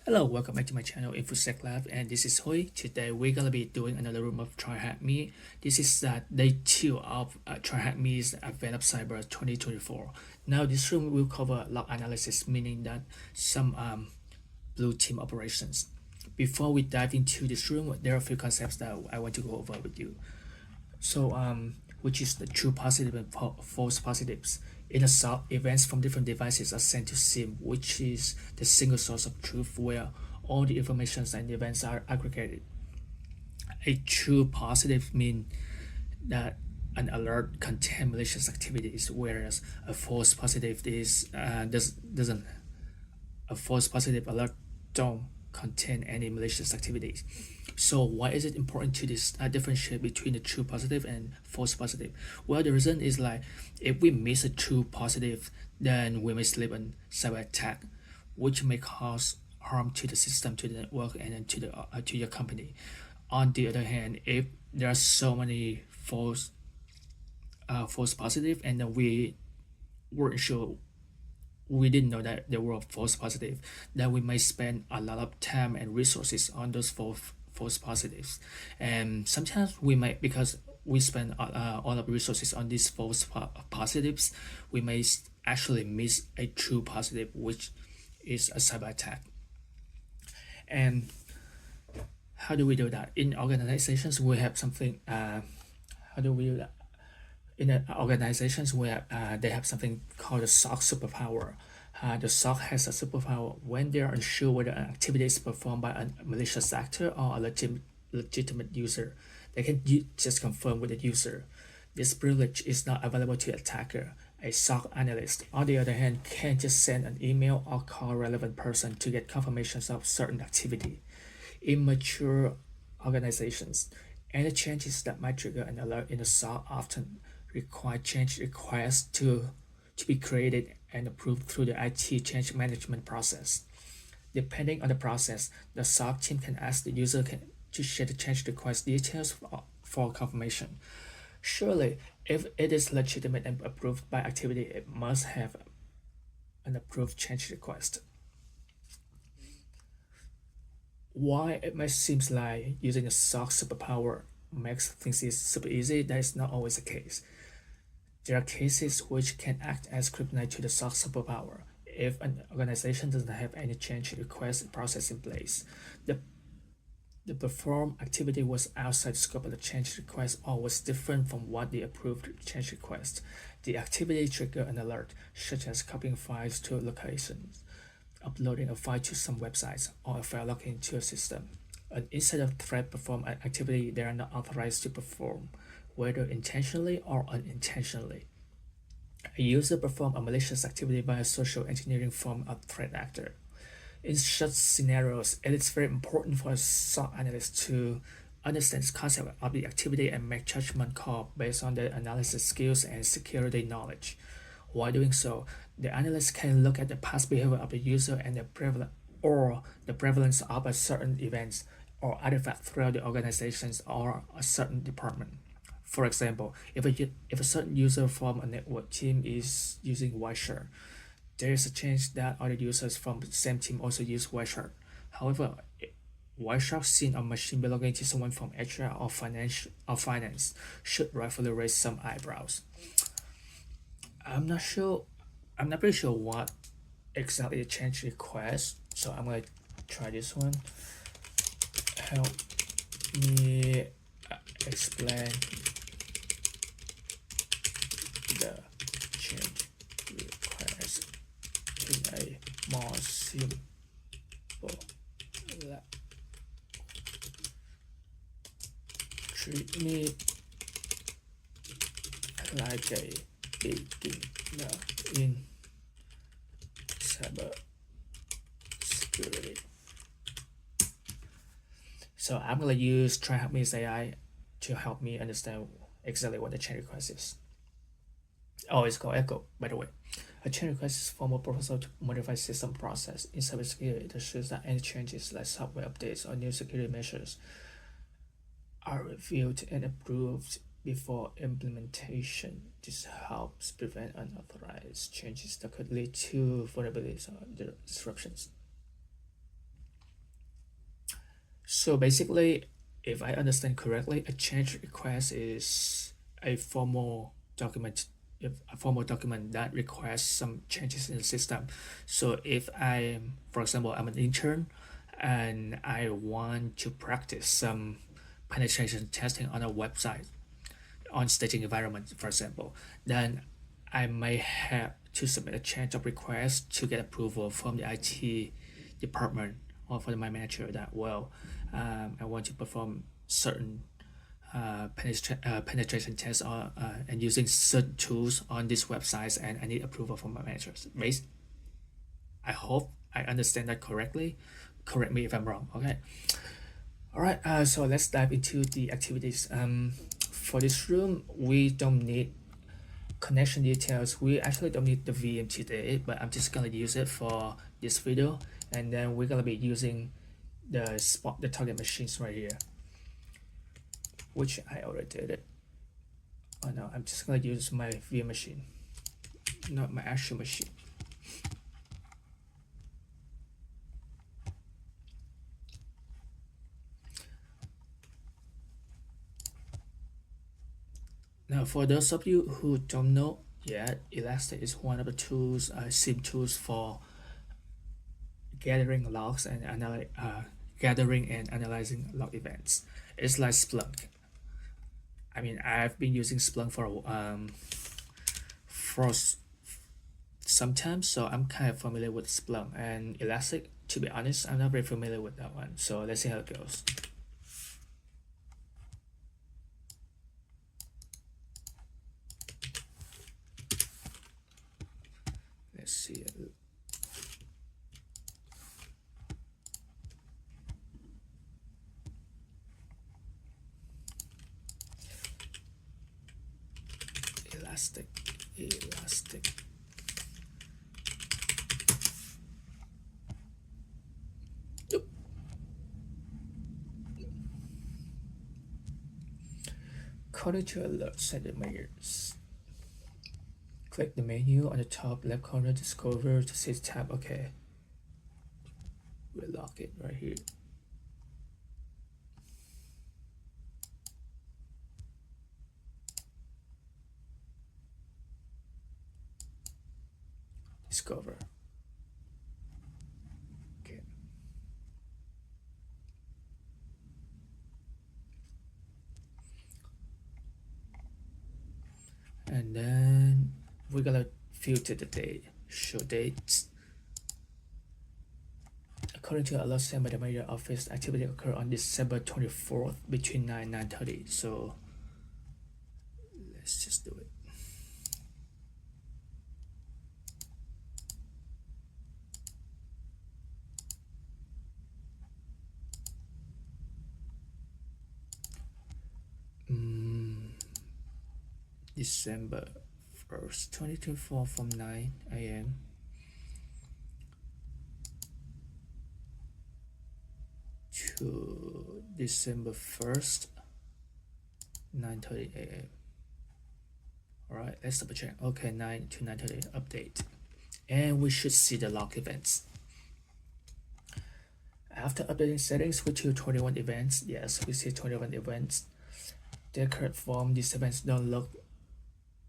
Hello, welcome back to my channel InfoSec Lab, and this is Hui. Today we're gonna be doing another room of TryHackMe. This is day 2 of TryHackMe's Advanced Cyber 2024. Now this room will cover log analysis, meaning that some blue team operations. Before we dive into this room, there are a few concepts that I want to go over with you. So, which is the true positive and false positives. In a SOC, events from different devices are sent to SIM, which is the single source of truth where all the informations and events are aggregated. A true positive means that an alert contains malicious activities, whereas a false positive doesn't. A false positive alert don't contain any malicious activities. So why is it important to differentiate between the true positive and false positive? Well, the reason is like if we miss a true positive, then we may slip a cyber attack, which may cause harm to the system, to the network, and then to your company. On the other hand, if there are so many false positive, and then we weren't sure, we didn't know that they were false positive, then we may spend a lot of time and resources on those false positives. And sometimes we might, because we spend all of the resources on these positives, we may actually miss a true positive, which is a cyber attack. And how do we do that? In organizations, we have something. How do we do that? In organizations where they have something called a SOC superpower. The SOC has a superpower when they are unsure whether an activity is performed by a malicious actor or a legitimate user. They can just confirm with the user. This privilege is not available to attacker. A SOC analyst, on the other hand, can just send an email or call relevant person to get confirmations of certain activity. In mature organizations, any changes that might trigger an alert in the SOC often require change requests to be created and approved through the IT change management process. Depending on the process, the SOC team can ask the user to share the change request details for confirmation. Surely, if it is legitimate and approved by activity, it must have an approved change request. Why it may seem like using a SOC superpower makes things super easy, that is not always the case. There are cases which can act as kryptonite to the SOC superpower. If an organization doesn't have any change request process in place, the the performed activity was outside the scope of the change request or was different from what the approved change request. The activity triggered an alert, such as copying files to locations, uploading a file to some websites, or a file logging to a system. An insider threat performed an activity they are not authorized to perform, whether intentionally or unintentionally. A user performed a malicious activity by a social engineering from a threat actor. In such scenarios, it is very important for a SOC analyst to understand the concept of the activity and make judgment call based on their analysis skills and security knowledge. While doing so, the analyst can look at the past behavior of the user and the prevalence of a certain event or artifact throughout the organizations or a certain department. For example, if a certain user from a network team is using Wireshark, there is a chance that other users from the same team also use Wireshark. However, Wireshark seen a machine belonging to someone from HR or finance should rightfully raise some eyebrows. I'm not sure. I'm not pretty sure what exactly the change request. So I'm gonna try this one. Help me explain the change request in a more simple treat me like a beginner in cyber security. So I'm gonna use TryHackMe's AI to help me understand exactly what the change request is. Oh, it's called Echo, by the way. A change request is a formal proposal to modify system process. In cybersecurity, it assures that any changes like software updates or new security measures are reviewed and approved before implementation. This helps prevent unauthorized changes that could lead to vulnerabilities or disruptions. So basically, if I understand correctly, a change request is a formal document, if a formal document that requires some changes in the system. So if I'm, for example, I'm an intern and I want to practice some penetration testing on a website, on staging environment, for example, then I may have to submit a change of request to get approval from the IT department or from my manager that, well, I want to perform certain penetration tests and using certain tools on these websites, and I need approval from my managers. I hope I understand that correctly. Correct me if I'm wrong. Okay. All right. So let's dive into the activities. For this room, we don't need connection details. We actually don't need the VM today, but I'm just gonna use it for this video, and then we're gonna be using the target machines right here, which I already did it. Oh no, I'm just gonna use my VM machine, not my actual machine. Now, for those of you who don't know yet, Elastic is one of the tools, SIEM tools for gathering logs and gathering and analyzing log events. It's like Splunk. I mean, I've been using Splunk for some time, so I'm kind of familiar with Splunk. And Elastic, to be honest, I'm not very familiar with that one. So let's see how it goes. Let's see. Elastic. Yep. According to alert center menus. Click the menu on the top left corner, discover to see tab. Okay. We'll lock it right here. Discover. Okay. And then we're gonna filter the date. Show dates. According to alert sent by the manager office, activity occurred on December 24th between 9 and 9:30. So let's just do it. December 1st, 2024 from 9 a.m. to December 1st, 9:30 a.m. Alright, let's double check. Okay, 9 to 9:30 update. And we should see the log events. After updating settings, we choose 21 events. Yes, we see 21 events. Their current form, these events don't look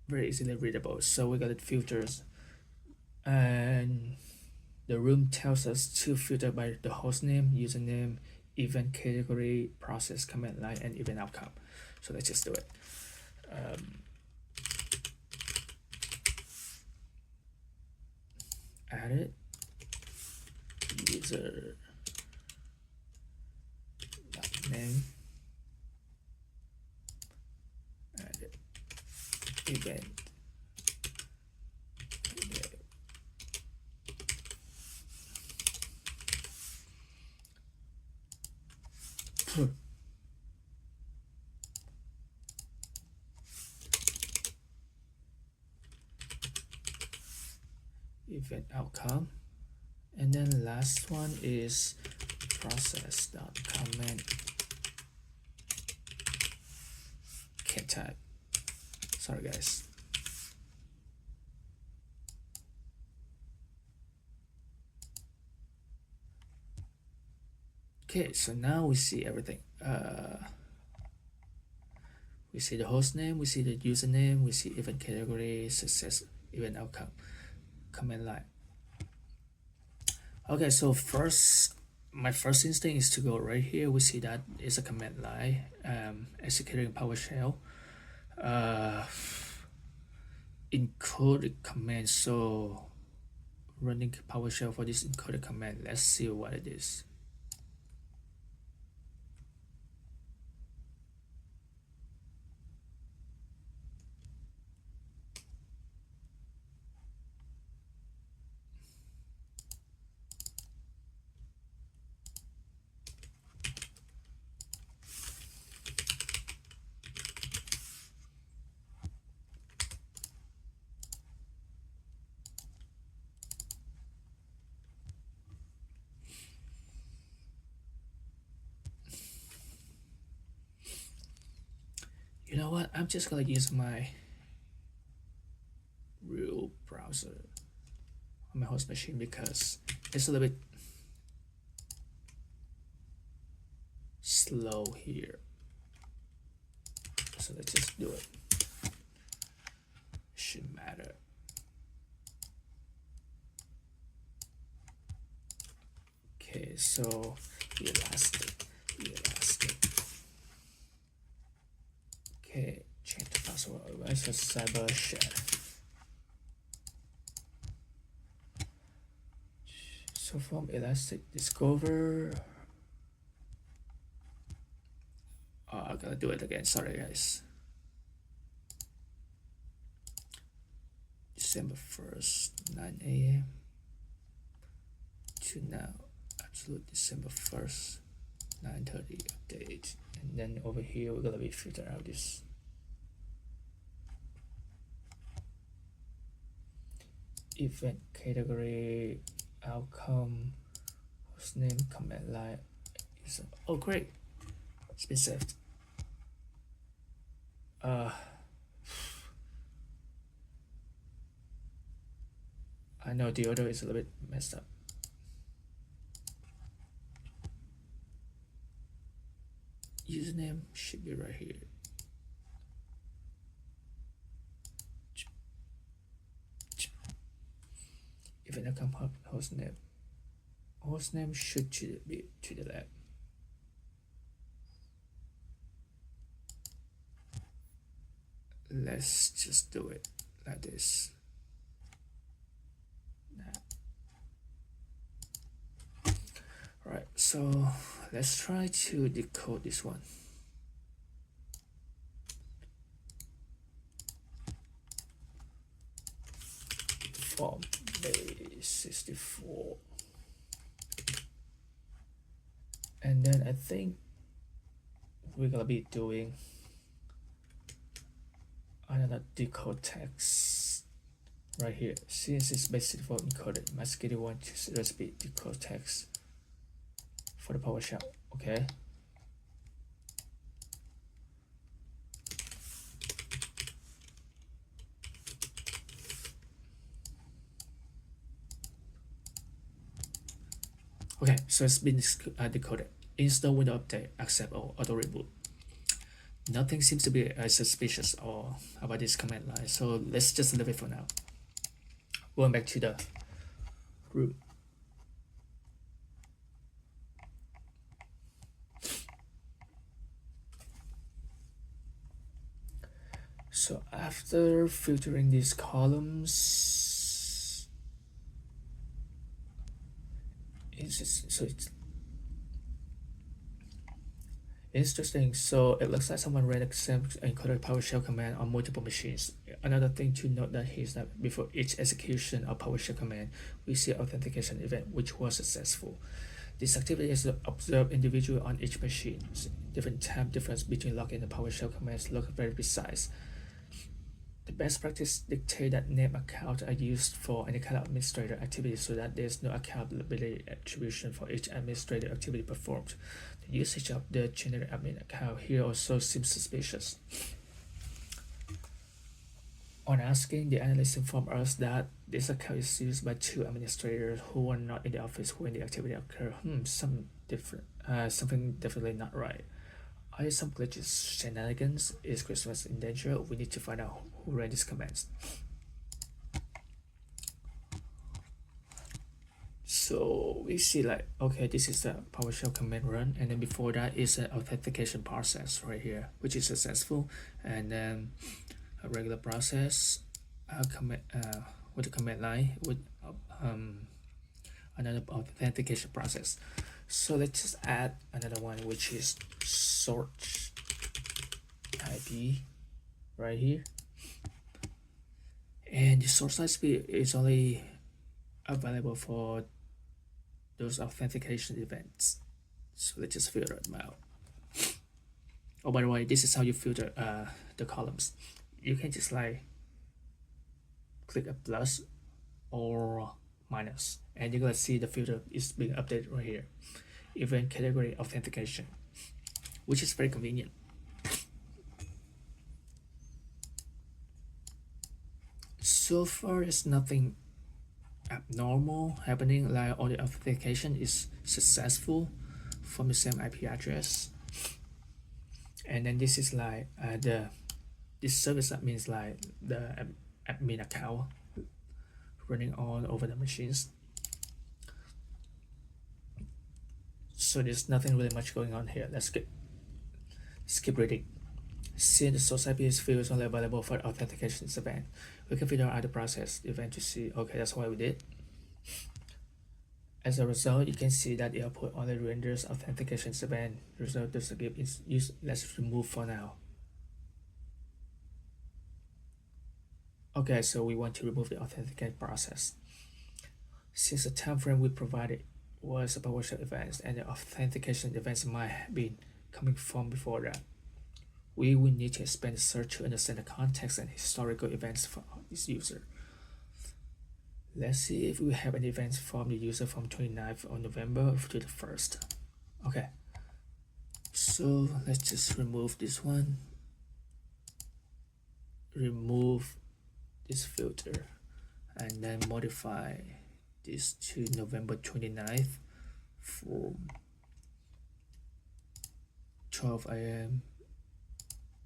very easily readable, so we got it filters. And the room tells us to filter by the host name, username, event category, process, command line, and event outcome. So let's just do it. Add it. User name. Add it. Event. Event outcome, and then last one is process.command. Can't type, sorry guys. Okay, so now we see everything. We see the host name, we see the username, we see event category, success, event outcome, command line. Okay, so my first instinct is to go right here. We see that it's a command line, executing PowerShell, encoded command. So running PowerShell for this encoded command. Let's see what it is. You know what? I'm just gonna use my real browser on my host machine because it's a little bit slow here. So let's just do it. Shouldn't matter. Okay, so elastic. Okay, change the password. It's a cyber share. So from elastic discover, I'm gonna do it again. Sorry, guys. December 1st, 9 a.m. to now. Absolute December 1st, 9:30 update. And then over here, we're gonna be filtering out this event category, outcome, hostname, command line. Oh, great! It's been saved. I know the order is a little bit messed up. Username should be right here. Event account hostname. Hostname should be to the left. Let's just do it like this. Right, so let's try to decode this one. Form base 64. And then I think we're gonna be doing another decode text right here. Since it's base 64 encoded, masquerade want to recipe decode text for the PowerShell. Okay. Okay, so it's been decoded. Install Windows Update, accept or auto reboot. Nothing seems to be suspicious or about this command line, so let's just leave it for now. Going back to the root. So after filtering these columns, it's interesting. So it looks like someone ran the same encoded PowerShell command on multiple machines. Another thing to note that is that before each execution of PowerShell command, we see authentication event which was successful. This activity is observed individually on each machine. Different time difference between login and PowerShell commands look very precise. The best practice dictate that name accounts are used for any kind of administrator activity so that there is no accountability attribution for each administrative activity performed. The usage of the generic admin account here also seems suspicious. On asking, the analyst informed us that this account is used by two administrators who are not in the office when the activity occurred. different, something definitely not right. Are some glitches shenanigans? Is Christmas in danger? We need to find out who ran these commands. So we see like, okay, this is the PowerShell command run, and then before that is an authentication process right here, which is successful, and then a regular process, with a command line with another authentication process. So let's just add another one, which is source IP right here, and the source IP is only available for those authentication events. So let's just filter them out. Oh, by the way, this is how you filter the columns. You can just like click a plus or minus, and you're gonna see the filter is being updated right here. Event category authentication, which is very convenient. So far, there's nothing abnormal happening, like all the authentication is successful from the same IP address. And then this is like this service admin like the admin account running all over the machines. So there's nothing really much going on here. Let's keep reading. Since the source IP field is only available for authentication event, we can figure out the process event to see. Okay, that's what we did. As a result, you can see that the output only renders authentication event. The result doesn't give its use. Let's remove for now. Okay, so we want to remove the authentication process. Since the time frame we provided was a PowerShell events and the authentication events might have been coming from before that, we will need to expand the search to understand the context and historical events for this user. Let's see if we have any events from the user from 29th of November to the 1st. Okay, so let's just remove this one, remove this filter, and then modify this to November 29th from 12 a.m.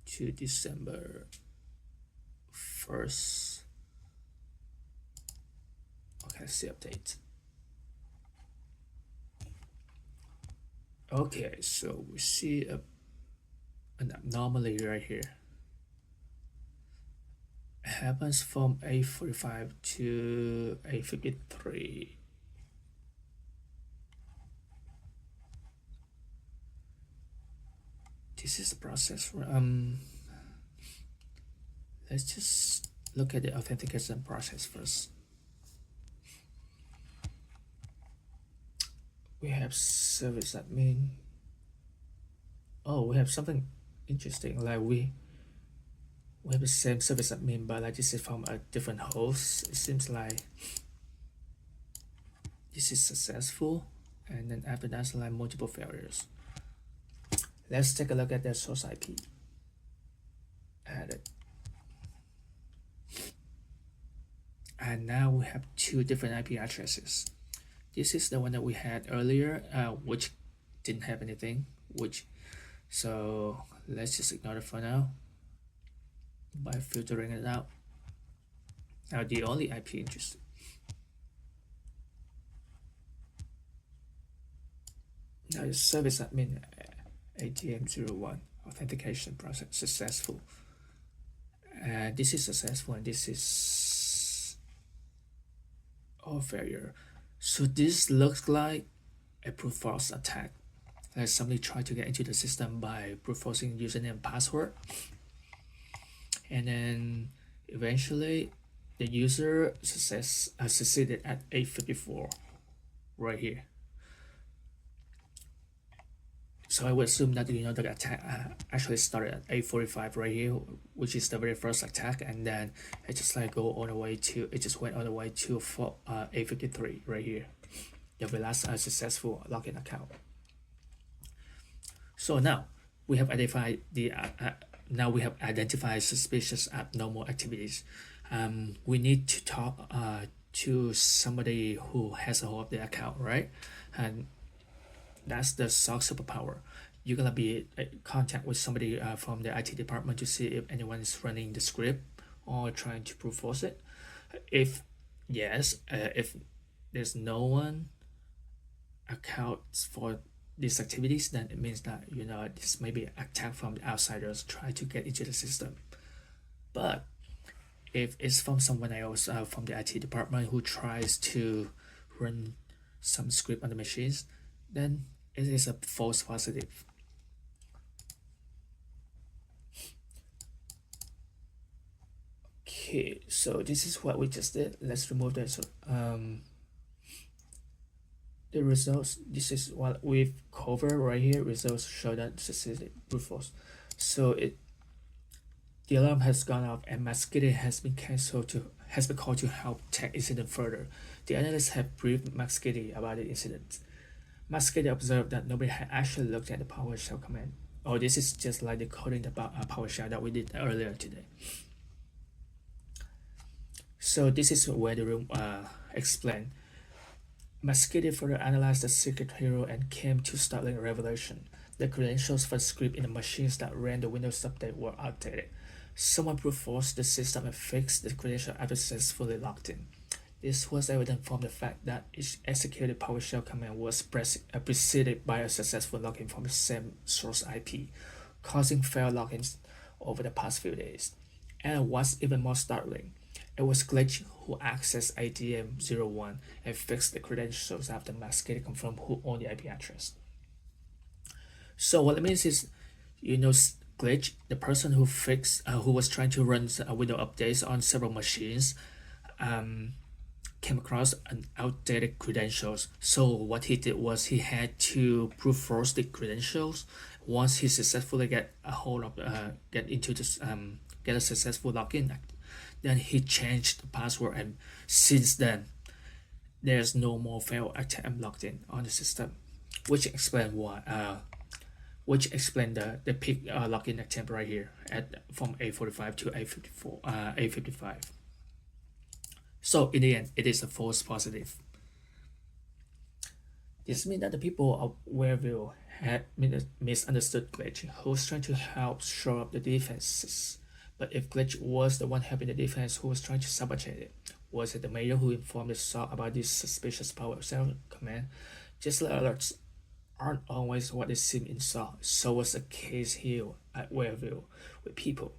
to December 1st. Okay, see update. Okay, so we see an anomaly right here. It happens from 8:45 to 8:53. This is the process. Let's just look at the authentication process first. We have service admin. Oh, we have something interesting. Like we have the same service admin, but like this is from a different host. It seems like this is successful, and then after that's like multiple failures. Let's take a look at the source IP. Added. And now we have two different IP addresses. This is the one that we had earlier, which didn't have anything, so let's just ignore it for now by filtering it out. Now the only IP interested. Now the service admin ATM01 authentication process successful. This is successful, and this is all failure. So this looks like a brute force attack. Like somebody tried to get into the system by brute forcing username and password, and then eventually the user succeeded at 8:54 right here. So I would assume that the attack actually started at 8:45 right here, which is the very first attack, and then it just like went all the way to 8:53 right here, the last successful login account. So now we have identified suspicious abnormal activities. We need to talk to somebody who has a hold of the account, right? And That's the SOC superpower. You're gonna be in contact with somebody from the IT department to see if anyone is running the script or trying to brute force it. If yes, if there's no one accounts for these activities, then it means that this may be an attack from the outsiders trying to get into the system. But if it's from someone else from the IT department who tries to run some script on the machines, then it is a false positive. Okay, so this is what we just did. Let's remove that. So the results, this is what we've covered right here. Results show that this is brute force. So the alarm has gone off and Masquerade has been called to help check incident further. The analysts have briefed Masquerade about the incident. Masquerade observed that nobody had actually looked at the PowerShell command. Oh, this is just like the coding about PowerShell that we did earlier today. So this is where the room explained. Masquerade further analyzed the secret hero and came to startling revelation. The credentials for the script in the machines that ran the Windows update were outdated. Someone brute forced the system and fixed the credential after successfully logged in. This was evident from the fact that each executed PowerShell command was preceded by a successful login from the same source IP, causing failed logins over the past few days. And what's even more startling, it was Glitch who accessed ADM01 and fixed the credentials after Masquerade confirmed who owned the IP address. So what it means is, Glitch, the person who was trying to run Windows updates on several machines, came across an outdated credentials. So what he did was he had to brute force the credentials. Once he successfully get a hold of get into this get a successful login, then he changed the password, and since then there's no more failed attempt logged in on the system, which explains the peak login attempt right here from A45 to A55. So in the end, it is a false positive. This means that the people of Wareville had misunderstood Glitch, who was trying to help shore up the defenses. But if Glitch was the one helping the defense who was trying to sabotage it, was it the mayor who informed the SOC about this suspicious PowerShell command? Just alerts aren't always what they seem in SOC. So was the case here at Wareville with people.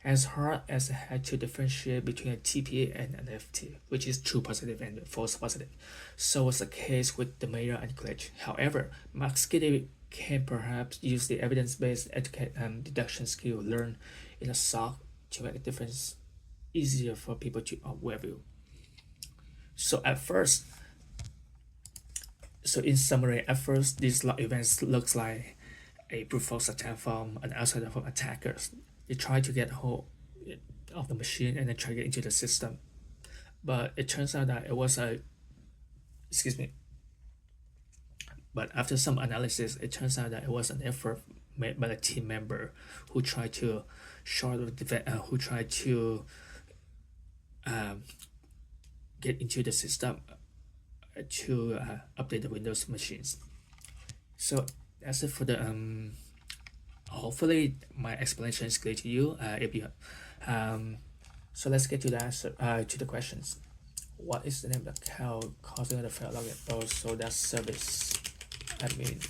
As hard as it had to differentiate between a TPA and an FT, which is true positive and false positive, so was the case with the mayor and Glitch. However, Masquerade can perhaps use the evidence-based deduction skill learned in a SOC to make a difference easier for people to overview. So in summary, at first, these log events looks like a brute force attack from an outsider from attackers. They try to get hold of the machine and then try to get into the system. But it turns out that it was but after some analysis, it turns out that it was an effort made by a team member who tried to get into the system to update the Windows machines. So that's it for the hopefully my explanation is clear to you. So let's get to the answer to the questions. What is the name of the account causing the failed login? Oh, so that's service admin.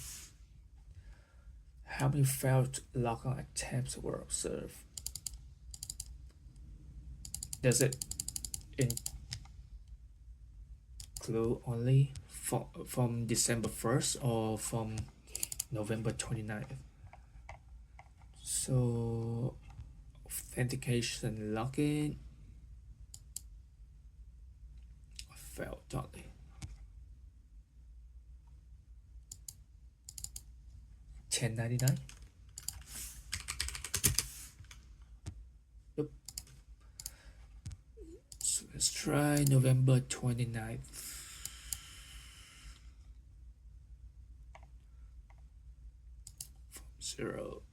How many failed logon attempts were observed? Does it include only from December 1st or from November 29th? So authentication login failed totally. $10.99. Yep. So let's try November 29th. From 0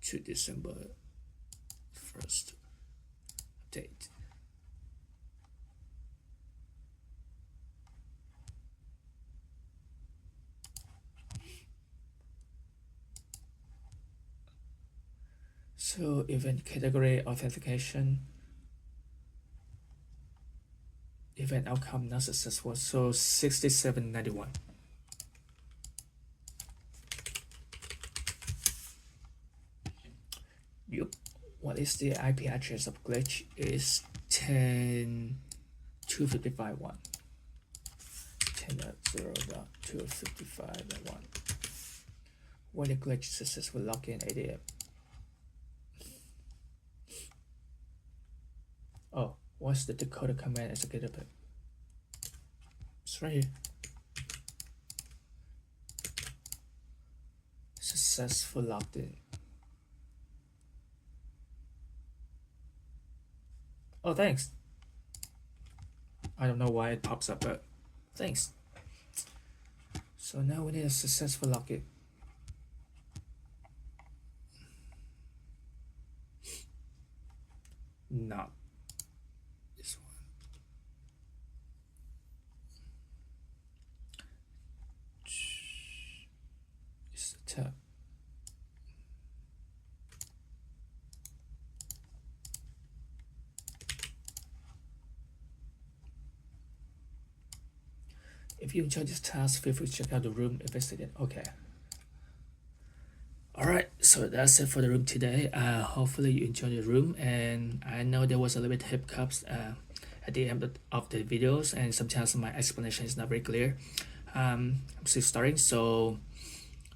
to December 1st. Update. So event category authentication, event outcome not successful. So 6791. Yup. What is the IP address of glitch? Is 10.255.1. 10.0.255.1. When the glitch successful login ADM. Oh, what's the decoder command executed? It's right here. Successful logged in. Oh, thanks. I don't know why it pops up, but thanks. So now we need a successful login. Not this one. It's the tab. If you enjoyed this task, feel free to check out the room invested in. Okay. Alright, so that's it for the room today. Hopefully you enjoyed the room, and I know there was a little bit hiccups at the end of the videos, and sometimes my explanation is not very clear. I'm still starting, so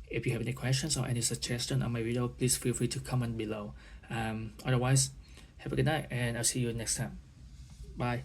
if you have any questions or any suggestion on my video, please feel free to comment below. Otherwise, have a good night, and I'll see you next time. Bye.